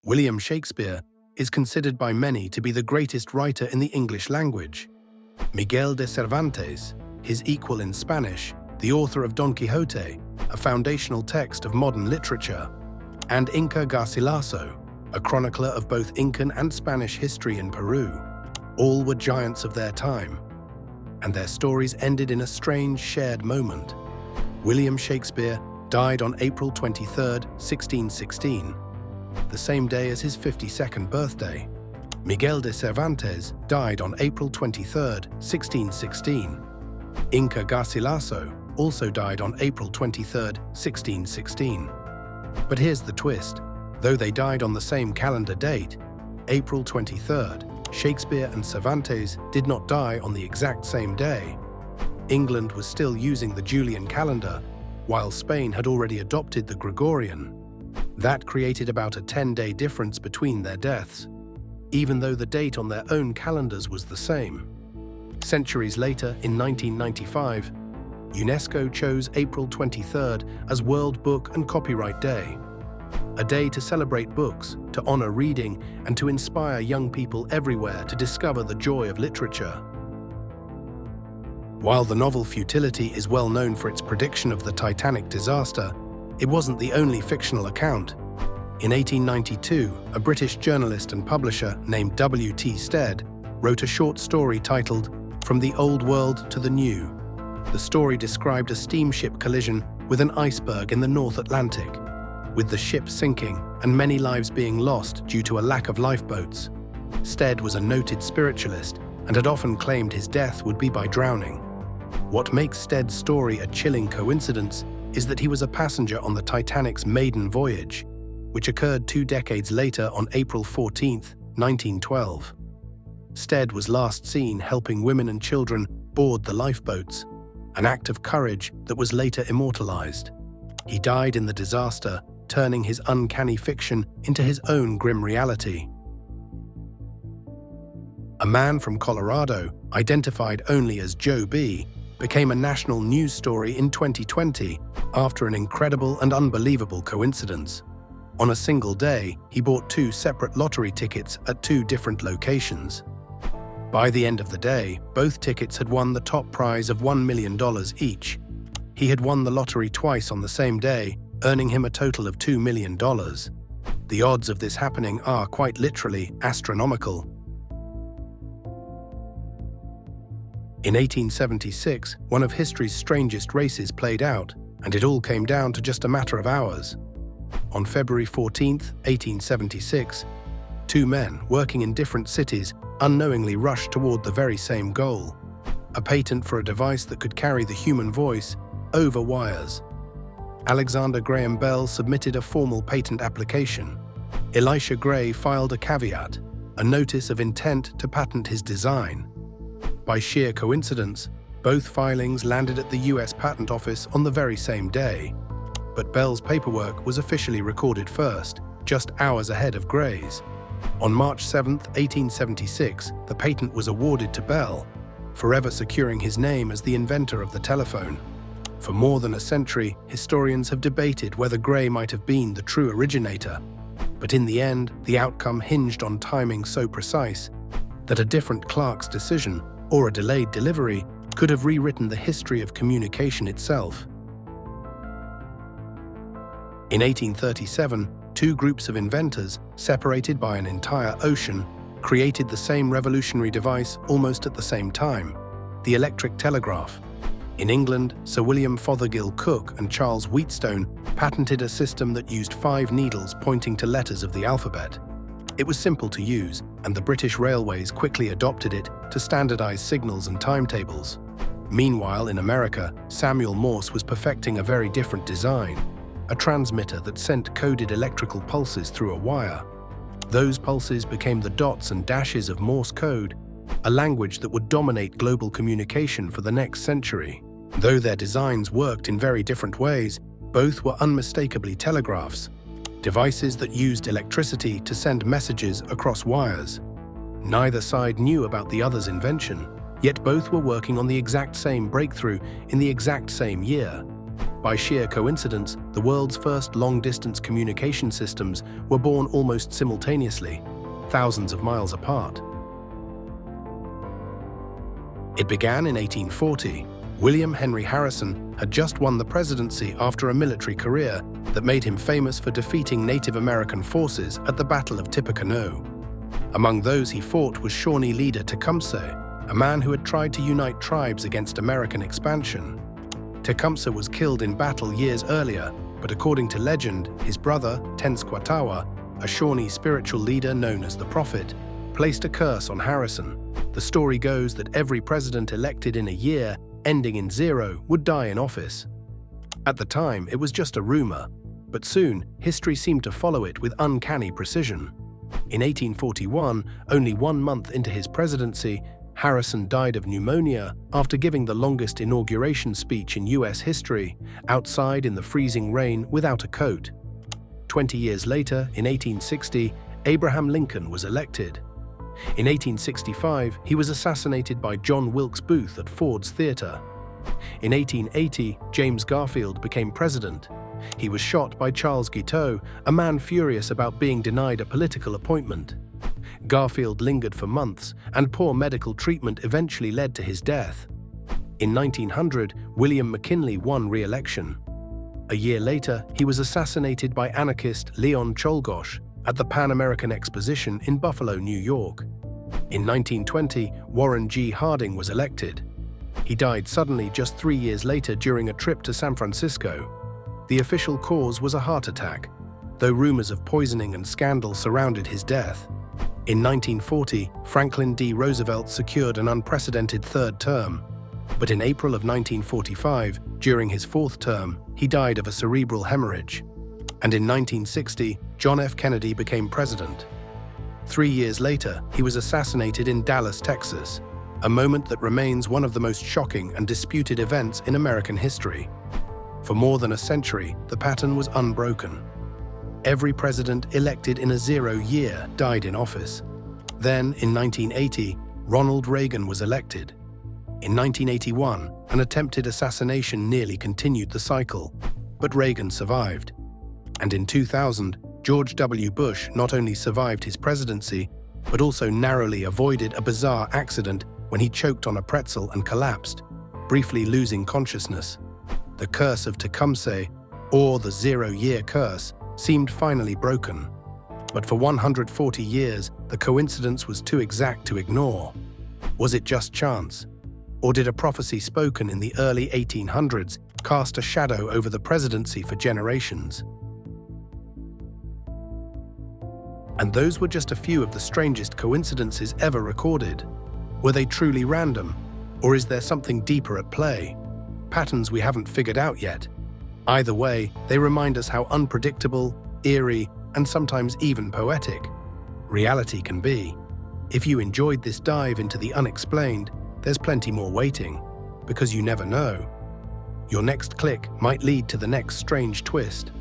William Shakespeare is considered by many to be the greatest writer in the English language. Miguel de Cervantes, his equal in Spanish, the author of Don Quixote, a foundational text of modern literature, and Inca Garcilaso, a chronicler of both Incan and Spanish history in Peru. All were giants of their time, and their stories ended in a strange shared moment. William Shakespeare died on April 23, 1616, the same day as his 52nd birthday. Miguel de Cervantes died on April 23, 1616. Inca Garcilaso also died on April 23, 1616. But here's the twist. Though they died on the same calendar date, April 23rd, Shakespeare and Cervantes did not die on the exact same day. England was still using the Julian calendar, while Spain had already adopted the Gregorian. That created about a 10-day difference between their deaths, even though the date on their own calendars was the same. Centuries later, in 1995, UNESCO chose April 23rd as World Book and Copyright Day, a day to celebrate books, to honor reading, and to inspire young people everywhere to discover the joy of literature. While the novel Futility is well known for its prediction of the Titanic disaster, it wasn't the only fictional account. In 1892, a British journalist and publisher named W.T. Stead wrote a short story titled From the Old World to the New. The story described a steamship collision with an iceberg in the North Atlantic, with the ship sinking and many lives being lost due to a lack of lifeboats. Stead was a noted spiritualist and had often claimed his death would be by drowning. What makes Stead's story a chilling coincidence is that he was a passenger on the Titanic's maiden voyage, which occurred 2 decades later on April 14, 1912. Stead was last seen helping women and children board the lifeboats, an act of courage that was later immortalized. He died in the disaster, turning his uncanny fiction into his own grim reality. A man from Colorado, identified only as Joe B., became a national news story in 2020 after an incredible and unbelievable coincidence. On a single day, he bought 2 separate lottery tickets at 2 different locations. By the end of the day, both tickets had won the top prize of $1 million each. He had won the lottery twice on the same day, earning him a total of $2 million. The odds of this happening are quite literally astronomical. In 1876, one of history's strangest races played out, and it all came down to just a matter of hours. On February 14, 1876, 2 men working in different cities unknowingly rushed toward the very same goal: a patent for a device that could carry the human voice over wires. Alexander Graham Bell submitted a formal patent application. Elisha Gray filed a caveat, a notice of intent to patent his design. By sheer coincidence, both filings landed at the US Patent Office on the very same day. But Bell's paperwork was officially recorded first, just hours ahead of Gray's. On March 7, 1876, the patent was awarded to Bell, forever securing his name as the inventor of the telephone. For more than a century, historians have debated whether Gray might have been the true originator. But in the end, the outcome hinged on timing so precise that a different clerk's decision, or a delayed delivery, could have rewritten the history of communication itself. In 1837, 2 groups of inventors, separated by an entire ocean, created the same revolutionary device almost at the same time: the electric telegraph. In England, Sir William Fothergill Cooke and Charles Wheatstone patented a system that used 5 needles pointing to letters of the alphabet. It was simple to use, and the British Railways quickly adopted it to standardize signals and timetables. Meanwhile, in America, Samuel Morse was perfecting a very different design: a transmitter that sent coded electrical pulses through a wire. Those pulses became the dots and dashes of Morse code, a language that would dominate global communication for the next century. Though their designs worked in very different ways, both were unmistakably telegraphs, devices that used electricity to send messages across wires. Neither side knew about the other's invention, yet both were working on the exact same breakthrough in the exact same year. By sheer coincidence, the world's first long-distance communication systems were born almost simultaneously, thousands of miles apart. It began in 1840. William Henry Harrison had just won the presidency after a military career that made him famous for defeating Native American forces at the Battle of Tippecanoe. Among those he fought was Shawnee leader Tecumseh, a man who had tried to unite tribes against American expansion. Tecumseh was killed in battle years earlier, but according to legend, his brother, Tenskwatawa, a Shawnee spiritual leader known as the Prophet, placed a curse on Harrison. The story goes that every president elected in a year, ending in 0, would die in office. At the time, it was just a rumor, but soon, history seemed to follow it with uncanny precision. In 1841, only 1 month into his presidency, Harrison died of pneumonia after giving the longest inauguration speech in US history, outside in the freezing rain without a coat. 20 years later, in 1860, Abraham Lincoln was elected. In 1865, he was assassinated by John Wilkes Booth at Ford's Theatre. In 1880, James Garfield became president. He was shot by Charles Guiteau, a man furious about being denied a political appointment. Garfield lingered for months, and poor medical treatment eventually led to his death. In 1900, William McKinley won re-election. A year later, he was assassinated by anarchist Leon Czolgosz at the Pan American Exposition in Buffalo, New York. In 1920, Warren G. Harding was elected. He died suddenly just 3 years later during a trip to San Francisco. The official cause was a heart attack, though rumors of poisoning and scandal surrounded his death. In 1940, Franklin D. Roosevelt secured an unprecedented third term. But in April of 1945, during his fourth term, he died of a cerebral hemorrhage. And in 1960, John F. Kennedy became president. 3 years later, he was assassinated in Dallas, Texas, a moment that remains one of the most shocking and disputed events in American history. For more than a century, the pattern was unbroken. Every president elected in a 0 year died in office. Then, in 1980, Ronald Reagan was elected. In 1981, an attempted assassination nearly continued the cycle, but Reagan survived. And in 2000, George W. Bush not only survived his presidency, but also narrowly avoided a bizarre accident when he choked on a pretzel and collapsed, briefly losing consciousness. The curse of Tecumseh, or the 0 year curse, seemed finally broken. But for 140 years, the coincidence was too exact to ignore. Was it just chance? Or did a prophecy spoken in the early 1800s cast a shadow over the presidency for generations? And those were just a few of the strangest coincidences ever recorded. Were they truly random? Or is there something deeper at play? Patterns we haven't figured out yet. Either way, they remind us how unpredictable, eerie, and sometimes even poetic reality can be. If you enjoyed this dive into the unexplained, there's plenty more waiting, because you never know. Your next click might lead to the next strange twist.